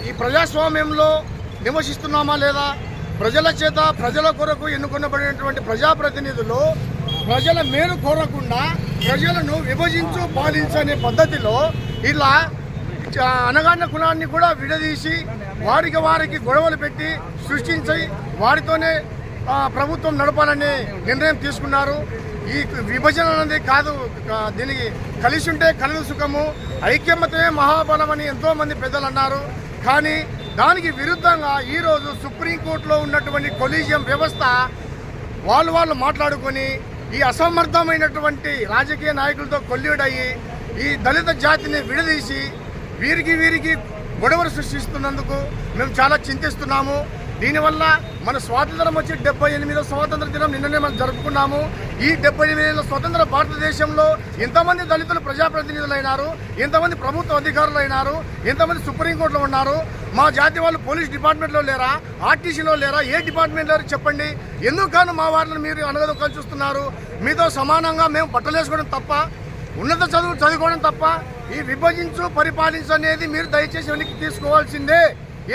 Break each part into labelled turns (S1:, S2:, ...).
S1: ఈ ప్రజాస్వామ్యంలో నివసిస్తున్నామా లేదా? ప్రజల చేత ప్రజల కొరకు ఎన్నుకొనబడినటువంటి ప్రజాప్రతినిధులు ప్రజల మేలు కోరకుండా ప్రజలను విభజించు పాలించనే పద్ధతిలో ఇలా అనగాన్న కులాన్ని కూడా విడదీసి వారికి గొడవలు పెట్టి సృష్టించి వారితోనే ప్రభుత్వం నడపాలనే నిర్ణయం తీసుకున్నారు. ఈ విభజన అనేది కాదు, దీనికి కలిసి ఉంటే కలదు సుఖము, ఐక్యమతమే మహాబలం అని ఎంతోమంది పెద్దలు అన్నారు. కానీ దానికి విరుద్ధంగా ఈరోజు సుప్రీంకోర్టులో ఉన్నటువంటి కొలీజియం వ్యవస్థ వాళ్ళు మాట్లాడుకొని ఈ అసమర్థమైనటువంటి రాజకీయ నాయకులతో కొల్లీడయ్యి ఈ దళిత జాతిని విడదీసి వీరికి గొడవలు సృష్టిస్తున్నందుకు మేము చాలా చింతిస్తున్నాము. దీనివల్ల మన స్వాతంత్రం వచ్చి 78వ స్వాతంత్ర దినం నిన్ననే మనం జరుపుకున్నాము. ఈ 78 స్వతంత్ర భారతదేశంలో ఎంతమంది దళితులు ప్రజాప్రతినిధులు అయినారు, ఎంతమంది ప్రభుత్వ అధికారులు అయినారు, ఎంతమంది సుప్రీంకోర్టులో ఉన్నారు. మా జాతి వాళ్ళు పోలీస్ డిపార్ట్మెంట్లో లేరా, ఆర్టీసీలో లేరా, ఏ డిపార్ట్మెంట్లో చెప్పండి. ఎందుకు మా వాళ్ళని మీరు అనగదొక్కలు చూస్తున్నారు? మీతో సమానంగా మేము బట్టలేసుకోవడం తప్ప, ఉన్నత చదువు చదువుకోవడం తప్ప ఈ విభజించు పరిపాలించు అనేది మీరు దయచేసి వెనక్కి తీసుకోవాల్సిందే.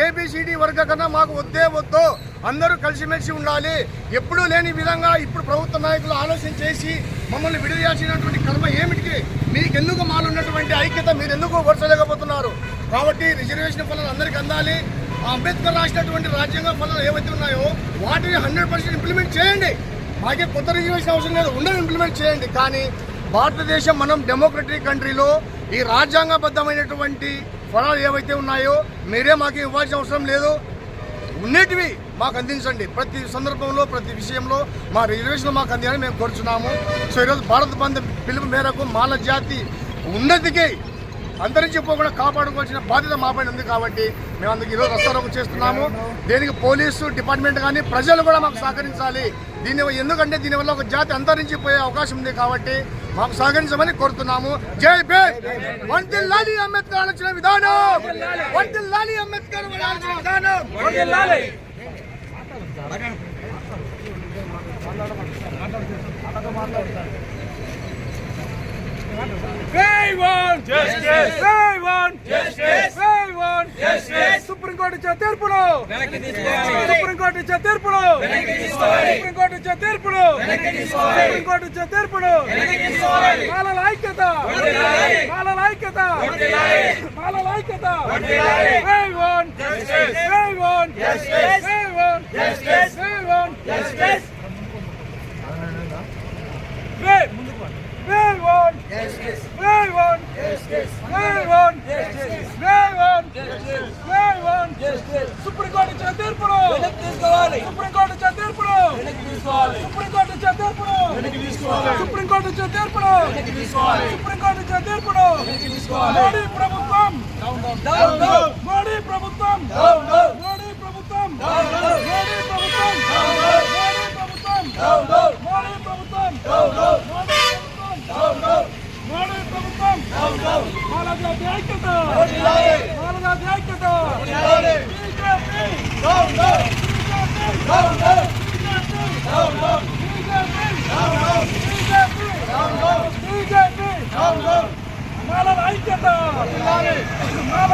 S1: ఏబిసిడి వర్గ కన్నా మాకు వద్దు, అందరూ కలిసిమెలిసి ఉండాలి. ఎప్పుడూ లేని విధంగా ఇప్పుడు ప్రభుత్వ నాయకులు ఆలోచన చేసి మమ్మల్ని విడదీయాల్సినటువంటి కర్మ ఏమిటికి? మీకెందుకు మాలున్నటువంటి ఐక్యత మీరు ఎందుకు ఓర్చలేకపోతున్నారు? కాబట్టి రిజర్వేషన్ ఫలాలు అందరికీ అందాలి. అంబేద్కర్ రాసినటువంటి రాజ్యాంగ ఫలాలు ఏవైతే ఉన్నాయో వాటిని 100% ఇంప్లిమెంట్ చేయండి. మాకే కొత్త రిజర్వేషన్ అవసరం లేదు, ఉండని ఇంప్లిమెంట్ చేయండి. కానీ భారతదేశం మనం డెమోక్రటిక్ కంట్రీలో ఈ రాజ్యాంగబద్ధమైనటువంటి ఫలాలు ఏవైతే ఉన్నాయో మీరే మాకు ఇవ్వాల్సిన అవసరం లేదు, ఉన్నటివి మాకు అందించండి. ప్రతి సందర్భంలో ప్రతి విషయంలో మా రిజర్వేషన్ మాకు అందించాలని మేము కోరుచున్నాము. సో ఈరోజు భారత బంద్ పిలుపు మేరకు మాల జాతి ఉన్నతికి అంతరించిపోకుండా కాపాడుకోవాల్సిన బాధ్యత మాపైన ఉంది. కాబట్టి మేము అందుకు ఈరోజు రస్తారోకో చేస్తున్నాము. దీనికి పోలీసు డిపార్ట్మెంట్ కానీ ప్రజలు కూడా మాకు సహకరించాలి. ఎందుకంటే దీనివల్ల ఒక జాతి అంతరించిపోయే అవకాశం ఉంది. కాబట్టి మాకు సహకరించమని కోరుతున్నాము. జై భీమ్. వందేళ్ల అంబేద్కర్ ఆలోచన విధానం, వందేళ్ల అంబేద్కర్ ఆలోచన విధానం.
S2: We want justice. We want justice. We want justice. Supreme Court ఇచ్చే తీర్పును వెనక్కి తీసుకోవాలి. Supreme Court ఇచ్చే తీర్పును వెనక్కి తీసుకోవాలి. Supreme Court ఇచ్చే తీర్పును వెనక్కి తీసుకోవాలి. Supreme Court ఇచ్చే తీర్పును వెనక్కి తీసుకోవాలి. మాలల ఐక్యత వర్ధిల్లాలి. మాలల ఐక్యత వర్ధిల్లాలి. మాలల ఐక్యత వర్ధిల్లాలి. We want justice. We want justice. We want justice. We want justice. We want justice. We want justice. We want justice. We want justice. We want justice. Supreme Court ఇచ్చే తీర్పును వెనక్కి తీసుకోవాలి. Supreme Court ఇచ్చే తీర్పును వెనక్కి తీసుకోవాలి. Supreme Court ఇచ్చే తీర్పును వెనక్కి తీసుకోవాలి. Supreme Court ఇచ్చే తీర్పును వెనక్కి తీసుకోవాలి. Supreme Court ఇచ్చే తీర్పును వెనక్కి తీసుకోవాలి. మోడీ ప్రభుత్వం డౌన్ డౌన్. మోడీ ప్రభుత్వం డౌన్ డౌన్. మోడీ ప్రభుత్వం డౌన్ డౌన్. మోడీ ప్రభుత్వం డౌన్ డౌన్. మోడీ ప్రభుత్వం డౌన్ డౌన్. మోడీ ప్రభుత్వం డౌన్ డౌన్. మోడీ ప్రభుత్వం మాల జాతి ఐక్యత, మాల జాతి ఐక్యత. BJP down down. BJP down down. BJP down down. BJP down down. BJP down down. BJP down down. Mala ఐక్యత, మాల